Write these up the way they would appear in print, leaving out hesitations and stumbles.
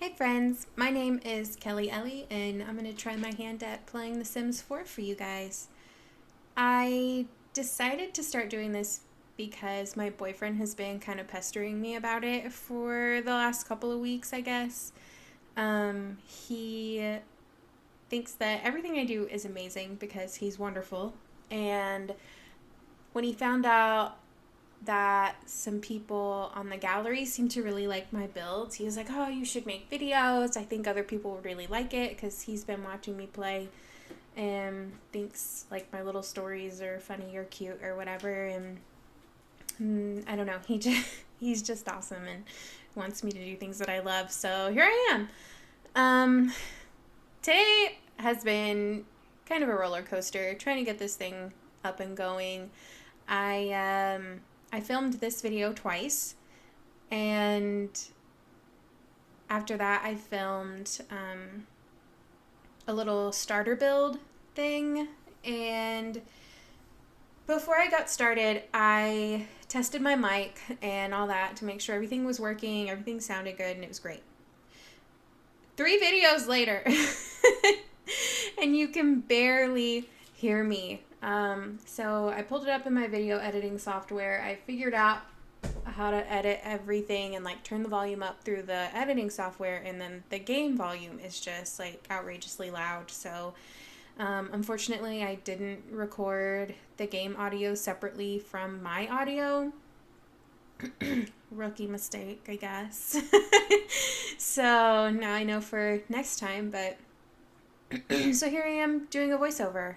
Hey friends, my name is Kelly Ellie, and I'm going to try my hand at playing The Sims 4 for you guys. I decided to start doing this because my boyfriend has been kind of pestering me about it for the last couple of weeks, I guess. He thinks that everything I do is amazing because he's wonderful, and when he found out that some people on the gallery seem to really like my builds. He was like, "Oh, you should make videos. I think other people would really like it," because he's been watching me play and thinks like my little stories are funny or cute or whatever. And I don't know. He's just awesome and wants me to do things that I love. So here I am. Um, Today has been kind of a roller coaster trying to get this thing up and going. I filmed this video twice, and after that I filmed a little starter build thing. And before I got started, I tested my mic and all that to make sure everything was working, everything sounded good, and it was great. 3 videos later, and you can barely hear me. So I pulled it up in my video editing software. I figured out how to edit everything and like turn the volume up through the editing software, and then the game volume is just like outrageously loud. So unfortunately, I didn't record the game audio separately from my audio. Rookie mistake, I guess. So now I know for next time, but so here I am doing a voiceover.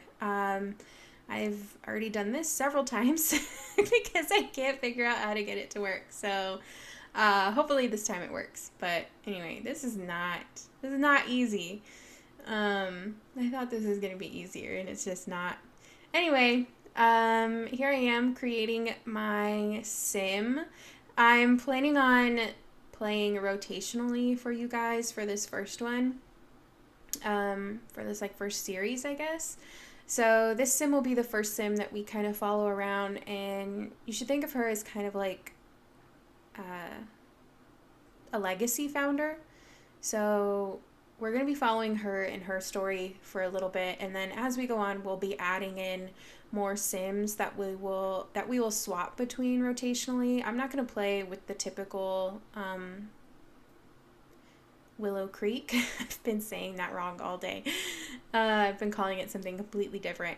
I've already done this several times because I can't figure out how to get it to work. So hopefully this time it works. But anyway, this is not easy. I thought this was gonna be easier, and it's just not. Anyway, here I am creating my sim. I'm planning on playing rotationally for you guys for this first one. For this like first series, I guess. So this sim will be the first sim that we kind of follow around, and you should think of her as kind of like a legacy founder. So we're going to be following her and her story for a little bit, and then as we go on, we'll be adding in more sims that we will swap between rotationally. I'm not going to play with the typical Willow Creek. I've been saying that wrong all day. I've been calling it something completely different.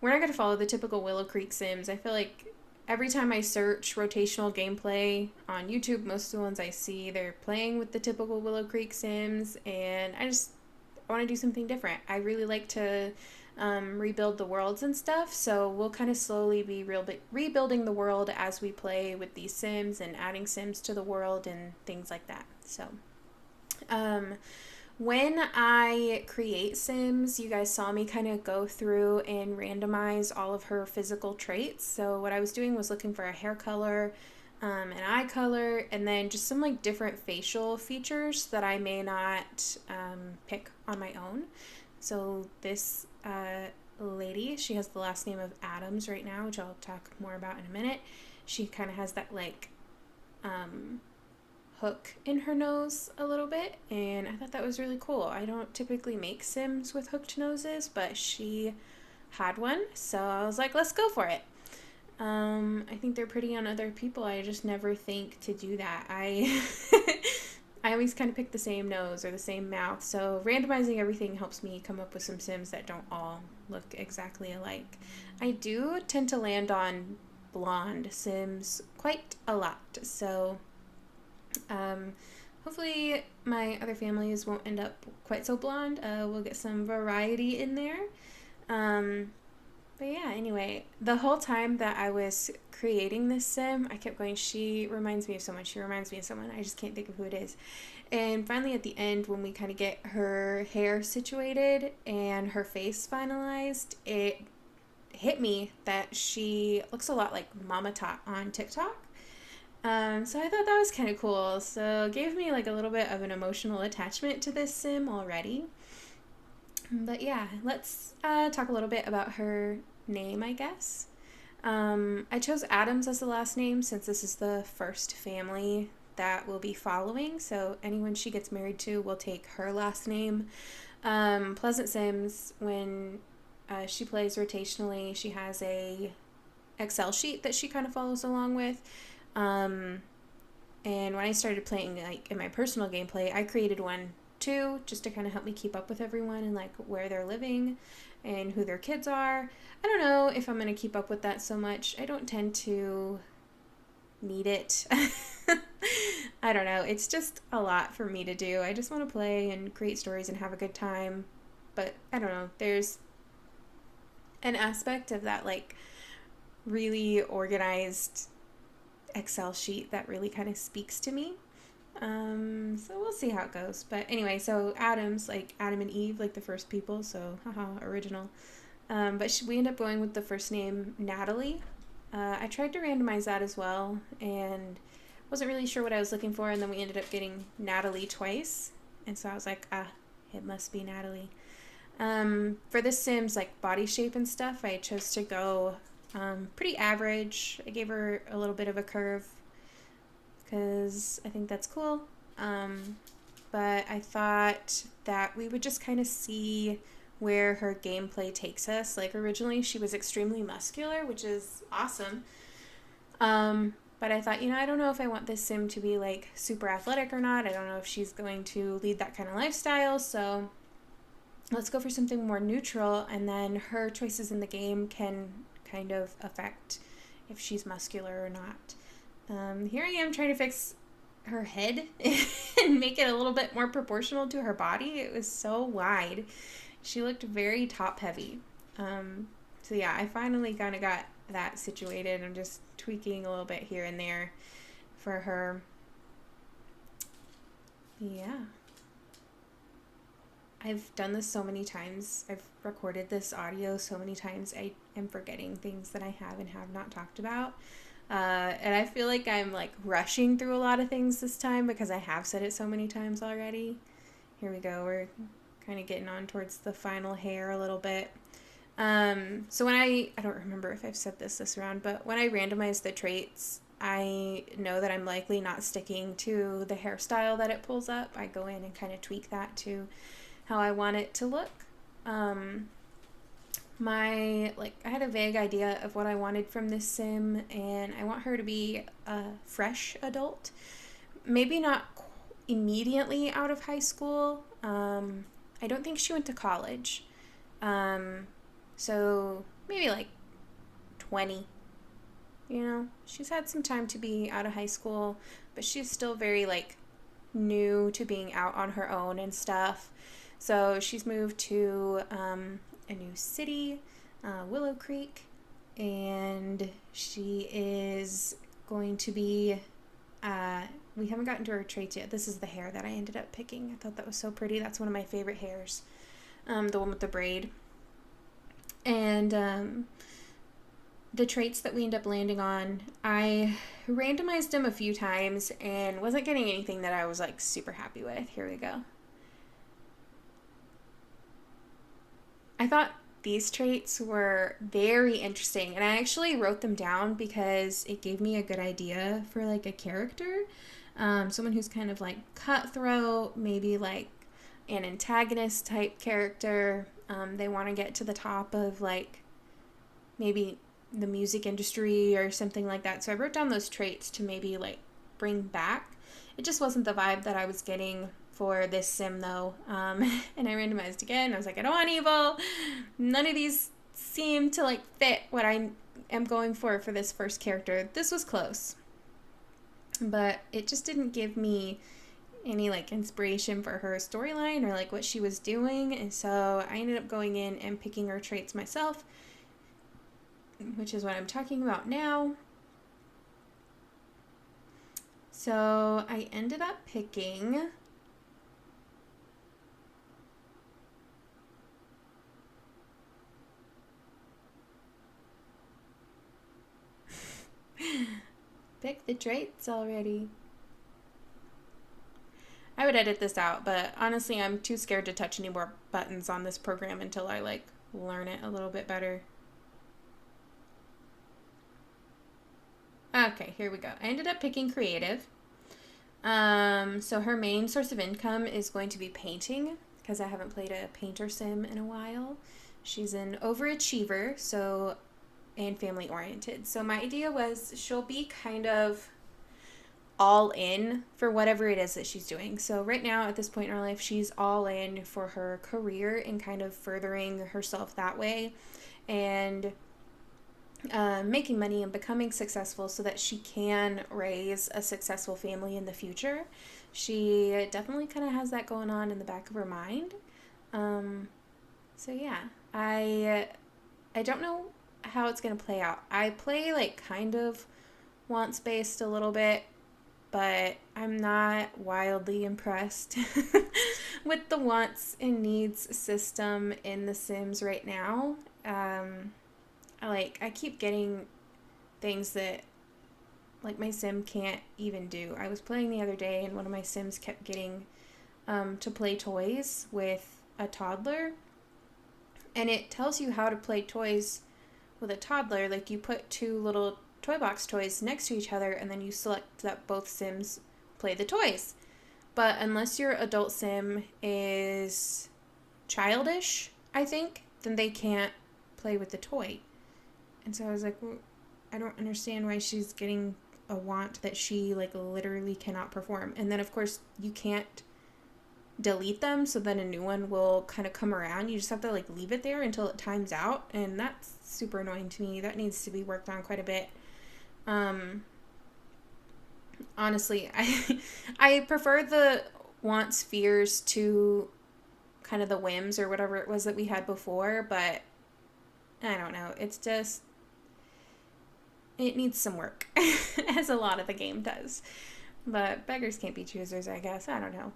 We're not going to follow the typical Willow Creek Sims. I feel like every time I search rotational gameplay on YouTube, most of the ones I see, they're playing with the typical Willow Creek Sims, and I want to do something different. I really like to rebuild the worlds and stuff, so we'll kind of slowly be rebuilding the world as we play with these Sims and adding Sims to the world and things like that. So when I create Sims, you guys saw me kind of go through and randomize all of her physical traits. So what I was doing was looking for a hair color, an eye color, and then just some like different facial features that I may not pick on my own. So this lady, she has the last name of Adams right now, which I'll talk more about in a minute. She kind of has that like hook in her nose a little bit, and I thought that was really cool. I don't typically make Sims with hooked noses, but she had one, so I was like, let's go for it. I think they're pretty on other people. I just never think to do that. I always kind of pick the same nose or the same mouth, so randomizing everything helps me come up with some Sims that don't all look exactly alike. I do tend to land on blonde Sims quite a lot, so hopefully my other families won't end up quite so blonde. We'll get some variety in there. But yeah, anyway, the whole time that I was creating this sim, I kept going, she reminds me of someone, she reminds me of someone. I just can't think of who it is. And finally at the end, when we kind of get her hair situated and her face finalized, it hit me that she looks a lot like Mama Tot on TikTok. So I thought that was kind of cool. So it gave me like a little bit of an emotional attachment to this sim already. But yeah, let's talk a little bit about her name, I guess. I chose Adams as the last name since this is the first family that will be following. So anyone she gets married to will take her last name. Pleasant Sims, when she plays rotationally, she has a Excel sheet that she kind of follows along with. And when I started playing, like, in my personal gameplay, I created one too, just to kind of help me keep up with everyone and, like, where they're living and who their kids are. I don't know if I'm going to keep up with that so much. I don't tend to need it. I don't know. It's just a lot for me to do. I just want to play and create stories and have a good time. But I don't know. There's an aspect of that, like, really organized Excel sheet that really kind of speaks to me. So we'll see how it goes. But anyway, so Adam's like Adam and Eve, like the first people. So haha, original. But we end up going with the first name Natalee. I tried to randomize that as well, and wasn't really sure what I was looking for. And then we ended up getting Natalee twice, and so I was like, it must be Natalee. For the Sims, like body shape and stuff, I chose to go pretty average. I gave her a little bit of a curve because I think that's cool. But I thought that we would just kind of see where her gameplay takes us. Like, originally she was extremely muscular, which is awesome. But I thought, I don't know if I want this sim to be like super athletic or not. I don't know if she's going to lead that kind of lifestyle. So let's go for something more neutral, and then her choices in the game can kind of affect if she's muscular or not. Here I am trying to fix her head and make it a little bit more proportional to her body. It was so wide. She looked very top heavy. So yeah, I finally kind of got that situated. I'm just tweaking a little bit here and there for her. Yeah. I've done this so many times. I've recorded this audio so many times. I am forgetting things that I have and have not talked about. And I feel like I'm like rushing through a lot of things this time because I have said it so many times already. Here we go. We're kind of getting on towards the final hair a little bit. So when I don't remember if I've said this round, but when I randomize the traits, I know that I'm likely not sticking to the hairstyle that it pulls up. I go in and kind of tweak that to how I want it to look. I had a vague idea of what I wanted from this sim, and I want her to be a fresh adult. Maybe not immediately out of high school. I don't think she went to college. So maybe like 20. She's had some time to be out of high school, but she's still very like new to being out on her own and stuff. So she's moved to a new city, Willow Creek, and she is going to be, we haven't gotten to her traits yet. This is the hair that I ended up picking. I thought that was so pretty. That's one of my favorite hairs, the one with the braid. And the traits that we end up landing on, I randomized them a few times and wasn't getting anything that I was like super happy with. Here we go. I thought these traits were very interesting, and I actually wrote them down because it gave me a good idea for like a character. Someone who's kind of like cutthroat, maybe like an antagonist type character. They want to get to the top of like maybe the music industry or something like that. So I wrote down those traits to maybe like bring back. It just wasn't the vibe that I was getting for this sim though. And I randomized again. I was like, I don't want evil. None of these seem to like fit what I am going for this first character. This was close, but it just didn't give me any like inspiration for her storyline or like what she was doing. And so I ended up going in and picking her traits myself, which is what I'm talking about now. So I ended up picking pick the traits already. I would edit this out, but honestly, I'm too scared to touch any more buttons on this program until I like learn it a little bit better. Okay, here we go. I ended up picking creative. So her main source of income is going to be painting because I haven't played a painter sim in a while. She's an overachiever, so and family oriented. So my idea was she'll be kind of all in for whatever it is that she's doing. So right now at this point in her life, she's all in for her career and kind of furthering herself that way and making money and becoming successful so that she can raise a successful family in the future. She definitely kind of has that going on in the back of her mind. Um, so yeah, I don't know how it's gonna play out. I play like kind of wants based a little bit, but I'm not wildly impressed with the wants and needs system in The Sims right now. I keep getting things that like my sim can't even do. I was playing the other day and one of my sims kept getting to play toys with a toddler, and it tells you how to play toys with a toddler. Like you put two little toy box toys next to each other and then you select that both sims play the toys. But unless your adult sim is childish, I think, then they can't play with the toy. And so I was like, well, I don't understand why she's getting a want that she like literally cannot perform. And then of course you can't delete them, so then a new one will kind of come around. You just have to like leave it there until it times out, and that's super annoying to me. That needs to be worked on quite a bit. Honestly, I prefer the wants fears to kind of the whims or whatever it was that we had before, but I don't know. It's just it needs some work, as a lot of the game does. But beggars can't be choosers, I guess. I don't know.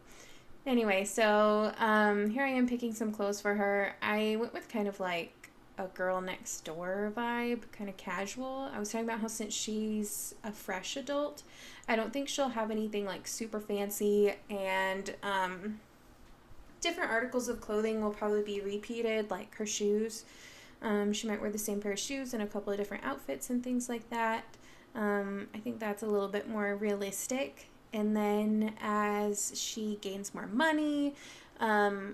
Anyway, so here I am picking some clothes for her. I went with kind of like a girl next door vibe, kind of casual. I was talking about how since she's a fresh adult, I don't think she'll have anything like super fancy, and different articles of clothing will probably be repeated, like her shoes. She might wear the same pair of shoes in a couple of different outfits and things like that. I think that's a little bit more realistic. And then as she gains more money,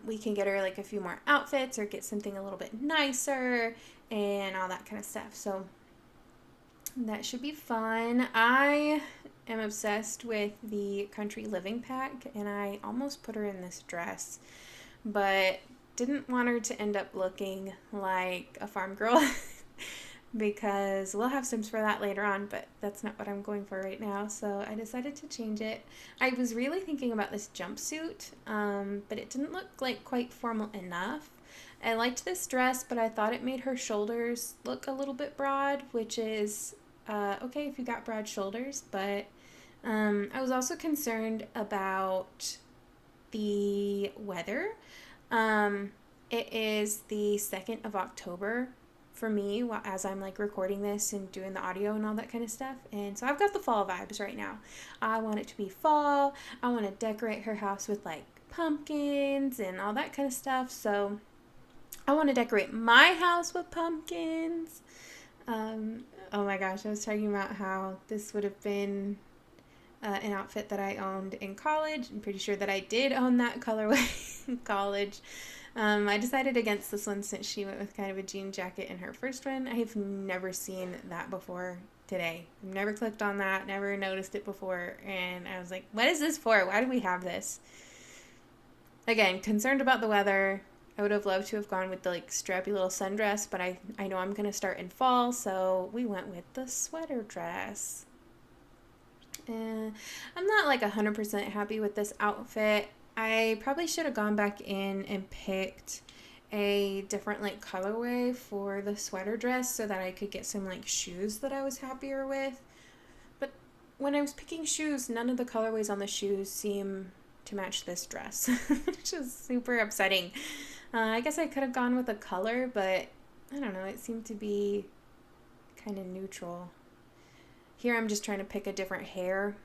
we can get her like a few more outfits or get something a little bit nicer and all that kind of stuff. So that should be fun. I am obsessed with the country living pack, and I almost put her in this dress, but didn't want her to end up looking like a farm girl because we'll have Sims for that later on, but that's not what I'm going for right now, so I decided to change it. I was really thinking about this jumpsuit, but it didn't look like quite formal enough. I liked this dress, but I thought it made her shoulders look a little bit broad, which is okay if you got broad shoulders, but I was also concerned about the weather. It is the 2nd of October for me as I'm like recording this and doing the audio and all that kind of stuff. And so I've got the fall vibes right now. I want it to be fall. I want to decorate her house with like pumpkins and all that kind of stuff. So I want to decorate my house with pumpkins. Oh my gosh, I was talking about how this would have been an outfit that I owned in college. I'm pretty sure that I did own that colorway in college. I decided against this one since she went with kind of a jean jacket in her first one. I have never seen that before today. I've never clicked on that, never noticed it before, and I was like, what is this for? Why do we have this? Again, concerned about the weather. I would have loved to have gone with the like strappy little sundress, but I know I'm going to start in fall, so we went with the sweater dress. I'm not like 100% happy with this outfit. I probably should have gone back in and picked a different like colorway for the sweater dress so that I could get some like shoes that I was happier with. But when I was picking shoes, none of the colorways on the shoes seem to match this dress, which is super upsetting. I guess I could have gone with a color, but I don't know, it seemed to be kind of neutral. Here I'm just trying to pick a different hair.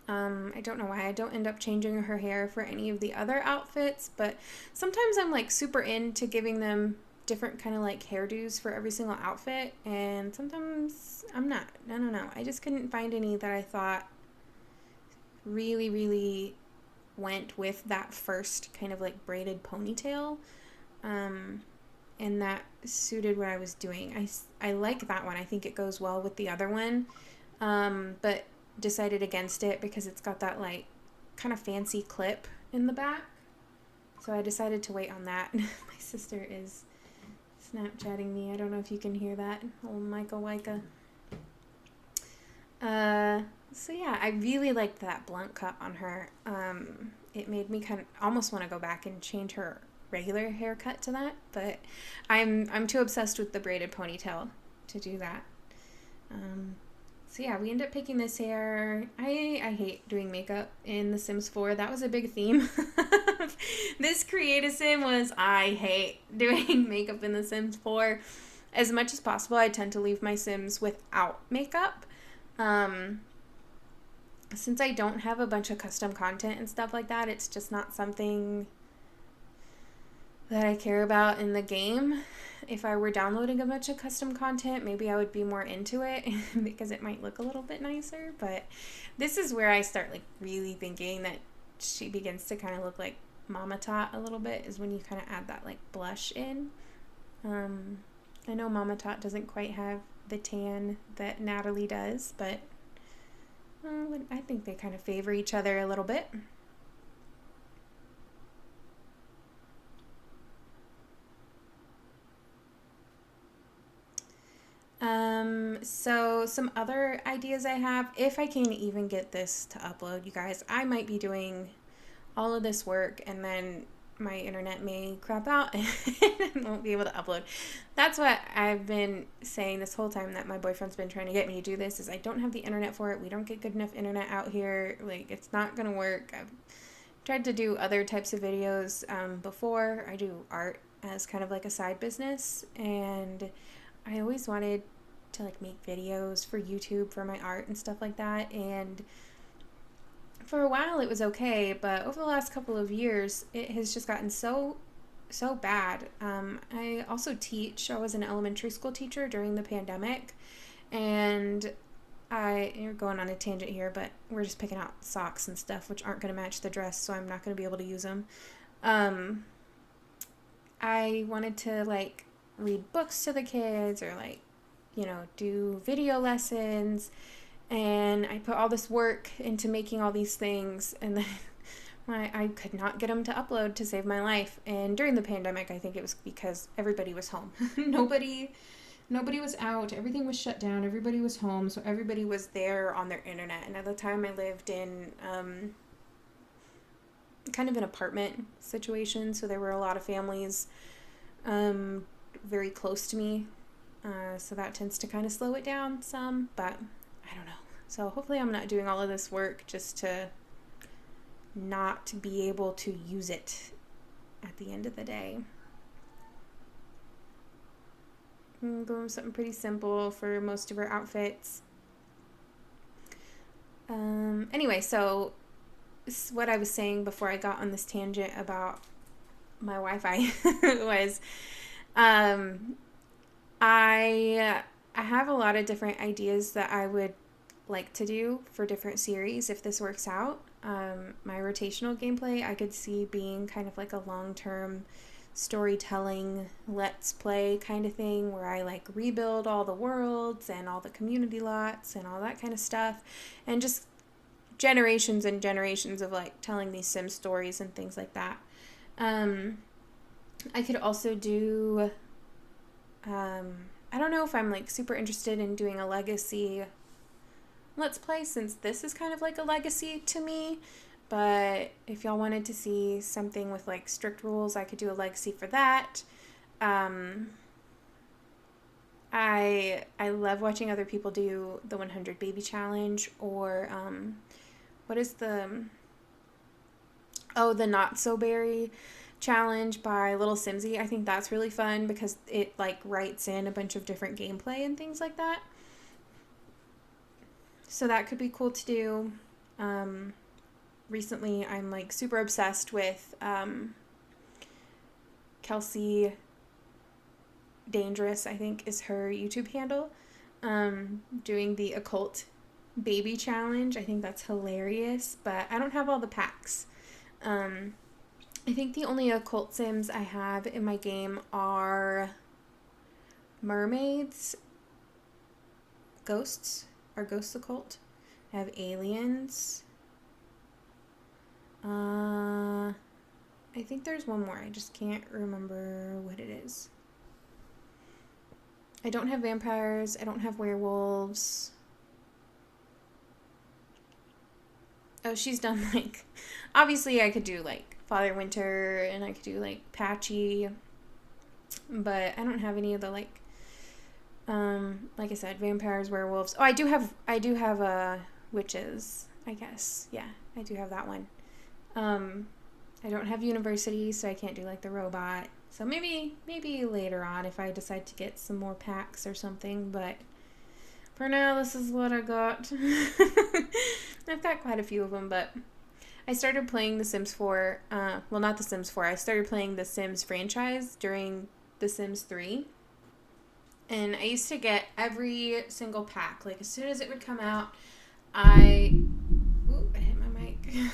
I don't know why I don't end up changing her hair for any of the other outfits, but sometimes I'm like super into giving them different kind of like hairdos for every single outfit, and sometimes I'm not. I don't know. I just couldn't find any that I thought really, really went with that first kind of like braided ponytail. Um, and that suited what I was doing. I like that one. I think it goes well with the other one. But decided against it because it's got that like kind of fancy clip in the back. So I decided to wait on that. My sister is Snapchatting me. I don't know if you can hear that. Old Micah Wicah. So yeah, I really liked that blunt cut on her. It made me kind of almost want to go back and change her regular haircut to that, but I'm too obsessed with the braided ponytail to do that. So yeah, we ended up picking this hair. I hate doing makeup in The Sims 4. That was a big theme. This creative sim was I hate doing makeup in The Sims 4. As much as possible, I tend to leave my Sims without makeup. Since I don't have a bunch of custom content and stuff like that, it's just not something that I care about in the game. If I were downloading a bunch of custom content, maybe I would be more into it because it might look a little bit nicer. But this is where I start like really thinking that she begins to kind of look like Mama Tot a little bit, is when you kind of add that like blush in. I know Mama Tot doesn't quite have the tan that Natalee does, but I think they kind of favor each other a little bit. So some other ideas I have, if I can even get this to upload, you guys, I might be doing all of this work and then my internet may crap out and I won't be able to upload. That's what I've been saying this whole time that my boyfriend's been trying to get me to do this, is I don't have the internet for it. We don't get good enough internet out here. Like, it's not gonna work. I've tried to do other types of videos before. I do art as kind of like a side business, and I always wanted to like make videos for YouTube for my art and stuff like that, and for a while it was okay, but over the last couple of years it has just gotten so bad. I also teach. I was an elementary school teacher during the pandemic, and you're going on a tangent here, but we're just picking out socks and stuff which aren't going to match the dress, so I'm not going to be able to use them. I wanted to like read books to the kids, or like, do video lessons, and I put all this work into making all these things, and then I could not get them to upload to save my life. And during the pandemic, I think it was because everybody was home. Nobody was out. Everything was shut down. Everybody was home, so everybody was there on their internet. And at the time, I lived in kind of an apartment situation, so there were a lot of families very close to me. So that tends to kind of slow it down some, but I don't know. So hopefully I'm not doing all of this work just to not be able to use it at the end of the day. I'm going with something pretty simple for most of our outfits. Anyway, so what I was saying before I got on this tangent about my Wi-Fi was I have a lot of different ideas that I would like to do for different series if this works out. My rotational gameplay I could see being kind of like a long-term storytelling let's play kind of thing, where I like rebuild all the worlds and all the community lots and all that kind of stuff, and just generations and generations of like telling these sim stories and things like that. I could also do I don't know if I'm like super interested in doing a legacy let's play, since this is kind of like a legacy to me. But if y'all wanted to see something with like strict rules, I could do a legacy for that. I love watching other people do the 100 baby challenge, or what is the not so berry challenge by Little Simsy. I think that's really fun because it like writes in a bunch of different gameplay and things like that. So that could be cool to do. Recently I'm like super obsessed with Kelsey Dangerous, I think is her YouTube handle, doing the occult baby challenge. I think that's hilarious, but I don't have all the packs. I think the only occult sims I have in my game are mermaids, ghosts. Are ghosts occult? I have aliens. I think there's one more. I just can't remember what it is. I don't have vampires. I don't have werewolves. Oh, she's done like... Obviously, I could do like Father Winter and I could do like Patchy. But I don't have any of the like I said, vampires, werewolves. Oh, I do have witches, I guess. Yeah, I do have that one. I don't have university, so I can't do like the robot. So maybe later on if I decide to get some more packs or something, but for now this is what I got. I've got quite a few of them, but I started playing The Sims 4, well, not The Sims 4, I started playing The Sims franchise during The Sims 3. And I used to get every single pack. Like, as soon as it would come out, I hit my mic.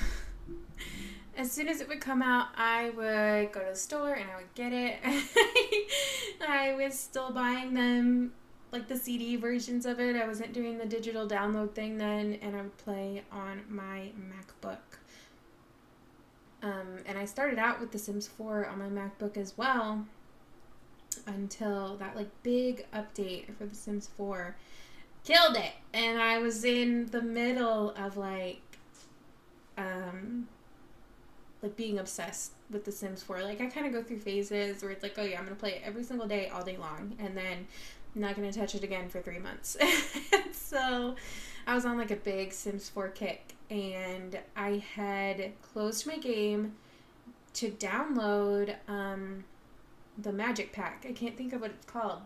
As soon as it would come out, I would go to the store and I would get it. I was still buying them, like the CD versions of it. I wasn't doing the digital download thing then, and I would play on my MacBook. And I started out with The Sims 4 on my MacBook as well, until that like big update for The Sims 4 killed it, and I was in the middle of like being obsessed with The Sims 4. Like, I kind of go through phases where it's like, oh yeah, I'm gonna play it every single day all day long, and then I'm not gonna touch it again for 3 months. So I was on like a big Sims 4 kick, and I had closed my game to download the magic pack. I can't think of what it's called,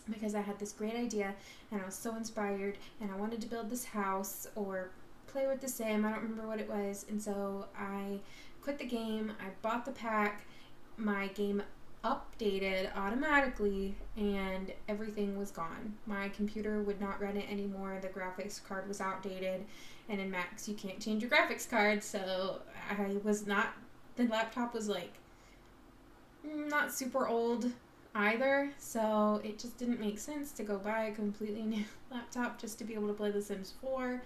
because I had this great idea and I was so inspired and I wanted to build this house or play with the sim. I don't remember what it was, and so I quit the game. I bought the pack. My game updated automatically and everything was gone. My computer would not run it anymore. The graphics card was outdated, and in Macs you can't change your graphics card, so the laptop was like not super old either, so it just didn't make sense to go buy a completely new laptop just to be able to play The Sims 4.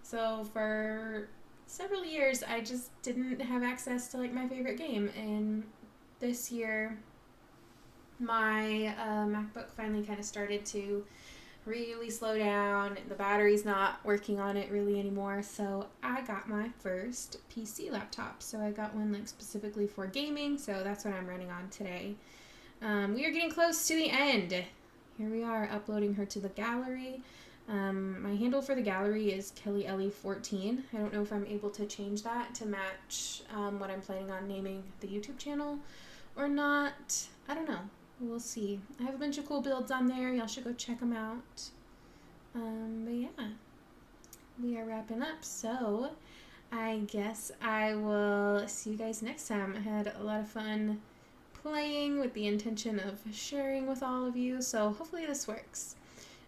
So for several years I just didn't have access to like my favorite game, and this year my MacBook finally kind of started to really slow down. The battery's not working on it really anymore, so I got my first PC laptop. So I got one like specifically for gaming, so that's what I'm running on today. We are getting close to the end. Here we are uploading her to the gallery. My handle for the gallery is KellyEllie14. I don't know if I'm able to change that to match what I'm planning on naming the YouTube channel or not. I don't know. We'll see. I have a bunch of cool builds on there. Y'all should go check them out. But yeah, we are wrapping up. So I guess I will see you guys next time. I had a lot of fun playing with the intention of sharing with all of you. So hopefully this works.